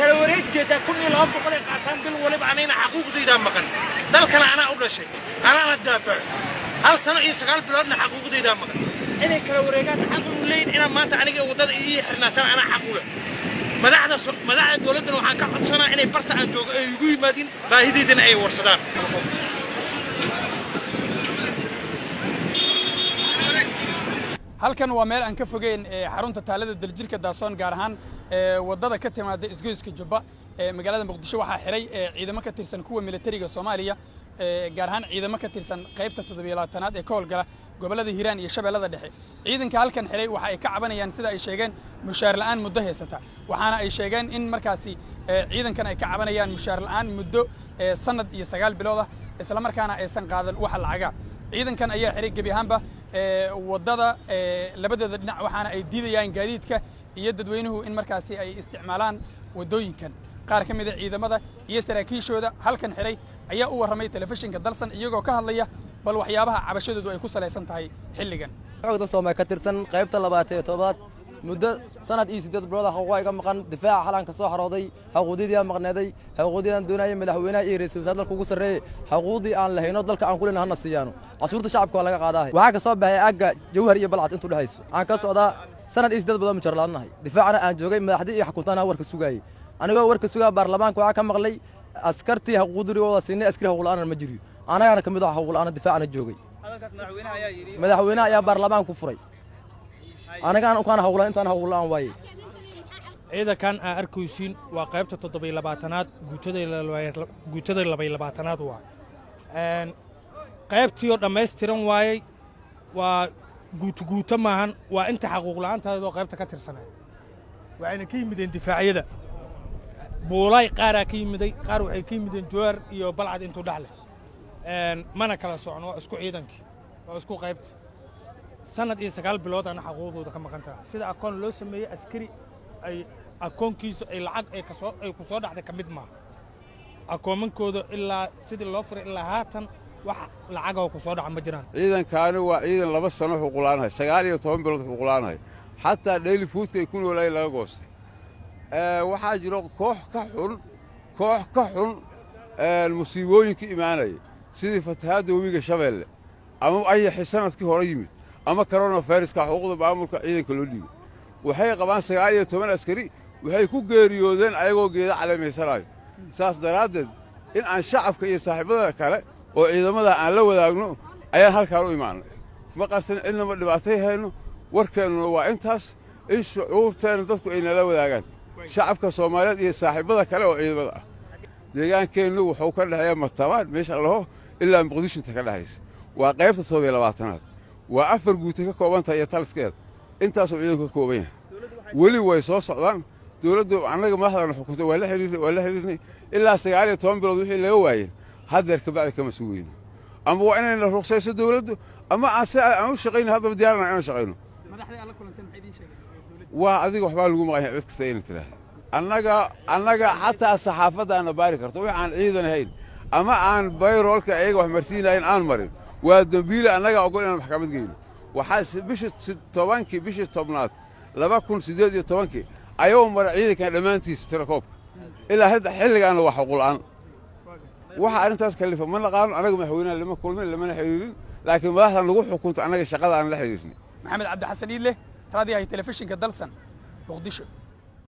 kala wareeg jeeda 1200 qaataan bil waliba anayna xaquuqdayda maqan dalkana ana u dhashay ana daafac hal sano iyo 9 biloodna xaquuqdayda maqan inay kala wareegaan xaq u leeyahay ina maanta aniga wadada ii xirnaataan ana xaq u leh madaxda dawladda waxaan ka codsanaa inay barta aan joogo ay ugu yimaadin baahideedana ay warsadaan halkan waa meel aan ka fogeyn xarunta taalada daljirka Daasoon gaar ahaan wadada ka timaada isgoyska Jubba magaalada Muqdisho waxa xiray ciidamo ka tirsan kuwa militariga Soomaaliya gaar ahaan ciidamo ka tirsan qaybta 7-aad ee ka howlgala gobolada Hiiraan iyo Shabeellada Dhexe ciidanka halkan xiray waxa ay ka cabanayaan sida ay sheegeen mushaar la'aan muddo heysata waxaana ay sheegeen in markaasi ciidankan ay ka cabanayaan mushaar la'aan muddo sanad iyo 9 bilood ah isla markaana aysan qaadan wax lacaga ciidankan ayaa xiray gabi ahaanba wadada labadeeda dhinac waxaana ay diidayaan gaadiidka iyo dadweynuhu in markaasi ay isticmaalaan wadooyinkan qaar ka mid ah ciidamada iyo saraakiishooda halkan xiray ayaa u waramay telefishinka dalsan iyagoo ka hadlaya bal waxyaabaha cabashadoodu ay ku saleysan tahay xilligan xoogda Soomaaliya ka tirsan qaybta 27 muddo sanad iyo 8 bilood ah oo iga maqan difaaca xalanka soo xarooday xuquuqdii maqnaaday xuquuqdii doonayay madaxweynaha iyo ra'iisul wasaaraha dalka ugu sareeyay xuquuqdii aan lahayno dalka aan ku leenahay hana siyaano casuurta shacabka waa laga qaadaa waxa ka soo baxay aga jawhar iyo balcad intuu dhaxayso aan ka socdaa sanad iyo 8 bilood ma jarlaanahay difaacana aan joogay madaxdii iyo xukuuntana warka sugayay anigoo warka sugaa baarlamaanka waxa ka maqlay askartii xuquuqdii wada siinay askari xuquuq la'aan ma jiro anagana kamid ah xuquuq la'aan difaacana joogay madaxweynaha ayaa baarlamaanka ku furay anagaan u kaan hawlan intaan hawlan waayay ciidankan aan arkaysiin waa qaybta 7-aad guutada 22aad waa qaybtii oo dhameystiran waayay waa guuto maahan waa inta xaquuq la'aantaada oo qaybta ka tirsanay waxayna ka yimideen difaaciyada boolay qaar ka yimiday qaar waxay ka yimideen Jowhar iyo Balcad intuu dhaxle mana kala socon waa isku ciidankii waa isku qaybta sanad iyo 9 bilood aan xaquuqdooda ka maqan tahay sida akoon loo sameeyay askari ay akoonkiisa ay lacag ay ku soo dhacday kamid ma akoomankooda ilaa sidii loo furay ilaa haatan wax lacag oo ku soo dhaca ma jiraan ciidankaani waa ciidan 2 sano xuquuq la'aan 19 bilood xuquuq la'aan hatta daily food ay ku noolayeen laga goostay waxaa jiro koox ka xun musiibooyinka imaanay sidii fatahaadda webiga Shabeelle ama ay sanadkii hore yimid ama coronavirus ka xuquuqda maamulka ciidanka loo dhiibay waxay qabaan 19 askari waxay ku geeriyoodeen ayagoo geeda calaamaysanayo saas daraadeed in aan shacabka iyo saaxiibada kale oo ciidamada aan la wadaagno ayaan halkaan u imaanay ma qarsan cidna ma dhibaatay hayno warkeenu waa intaas in shucuurteena dadku ay nala wadaagaan shacabka Soomaaliyeed iyo saaxiibada kale oo ciidamada ah deegaankeenu wuxuu ka dhaxeeyaa Matabaan meesha laho ilaa Muqdisho ka dhaxaysa waa qaybta 7-aad waa 4 guuto ka kooban tahay talskeed intaas oo ciidanku ka kooban yahay wali way soo socdaan dawladdu anaga madaxda xukuumadda waa la xiriirnay ilaa 19 bilood wixii laga waayay hadeer ka bacdi kama suugayno ama waa inayna ruqsayso dawladdu ama aan u shaqeyno hadda diyaarna aan shaqeyno madaxda alla kulantan maxay idin sheegeen waa adiga waxba lagu maqan cid kasta inay tiraahdo annaga xataa saxaafadda aan baari karto waxaan ciidan ahayn ama aan bayroolka ayaga wax marsiinayn aan marin waa dambiile annaga ogol inaan maxkamad geeyno waxaa bishii 10aad 2018 ayuu maray ciidankan dhamaantiis tirakoobka ilaa hadda xilligan waa xuquuq la'aan waxa arintaas kalifa ma naqaan anaga madaxweynaha lama kulmin lama xiriirin laakiin madaxdan lagu xukunto anaga shaqada aan la xiriirnay maxamed cabdi xasan iidle raadiyaha telefishinka dalsan muqdisho